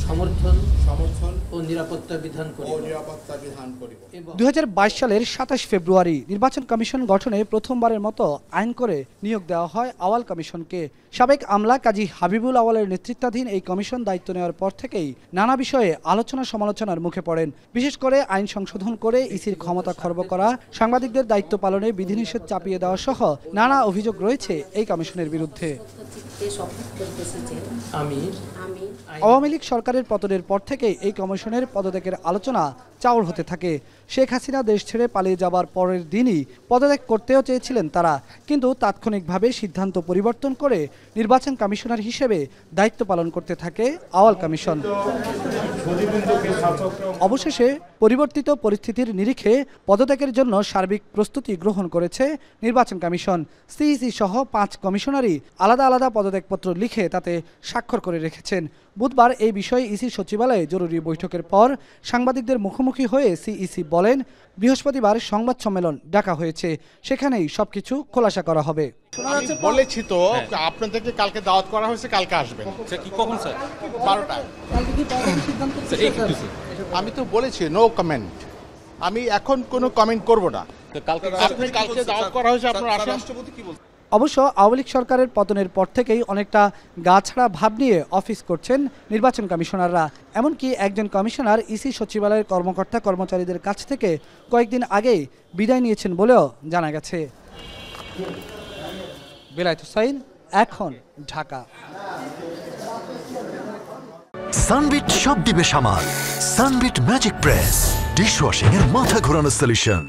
সমর্থন সমর্থন ও নিরাপত্তা বিধান করিব। 2022 সালের 27 ফেব্রুয়ারি নির্বাচন কমিশন গঠনে প্রথমবারের মতো আইন করে নিয়োগ দেওয়া হয় আওয়াল কমিশনকে। সাবেক আমলা কাজী হাবিবুল আওয়ালের নেতৃত্বাধীন এই কমিশন দায়িত্ব নেওয়ার পর থেকেই নানা বিষয়ে আলোচনা সমালোচনার মুখে পড়েন। বিশেষ করে আইন সংশোধন করে ইসির ক্ষমতা খর্ব করা, সাংবাদিকদের দায়িত্ব পালনে বিধিনিষেধ চাপিয়ে দেওয়া সহ নানা অভিযোগ রয়েছে এই কমিশনের বিরুদ্ধে। আওয়ামী লীগ সরকারের পতনের পর থেকেই এই কমিশনের পদত্যাগের আলোচনা চাউর হতে থাকে। শেখ হাসিনা দেশ ছেড়ে পালিয়ে যাবার পরের দিনই পদত্যাগ করতেও চেয়েছিলেন তারা, কিন্তু তাৎক্ষণিকভাবে সিদ্ধান্ত পরিবর্তন করে নির্বাচন কমিশনার হিসেবে দায়িত্ব পালন করতে থাকে আওয়াল কমিশন। অবশেষে পরিবর্তিত পরিস্থিতির নিরিখে পদত্যাগের জন্য সার্বিক প্রস্তুতি গ্রহণ করেছে নির্বাচন কমিশন। সিইসি সহ 5 কমিশনারই আলাদা আলাদা পদত্যাগপত্র লিখে তাতে স্বাক্ষর করে রেখেছেন। বুধবার এই বিষয়ে ইসি সচিবালয়ে জরুরি বৈঠকের পর সাংবাদিকদের মুখোমুখি হয়ে সিইসি বলেন, বৃহস্পতিবার সংবাদ সম্মেলন ডাকা হয়েছে, সেখানেই সবকিছু খোলাসা করা হবে। বলেছি তো আপনাদেরকে কালকে দাওয়াত করা হয়েছে, কালকে আসবেন। কখন স্যার? 12টায়। আমি তো বলেছি নো কমেন্ট, আমি এখন কোনো কমেন্ট করব না। কালকে দাওয়াত করা হয়েছে, আপনারা আসেন। রাষ্ট্রপতি কি বলছেন? অবশ্য আওয়ামী লীগ সরকারের পতনের পর থেকেই অনেকটা গা ছাড়া ভাব নিয়ে অফিস করছেন নির্বাচন কমিশনাররা। এমনকি একজন কমিশনার ইসি সচিবালয়ের কর্মকর্তা কর্মচারীদের কাছ থেকে কয়েকদিন আগেই বিদায় নিয়েছেন বলেও জানা গেছে। বেলায়েত হোসাইন, এখন, ঢাকা। সানবিট সব দিবে সামাল। সানবিট ম্যাজিক প্রেস ডিশওয়াশিং এর মাথা ঘোরানো সলিউশন।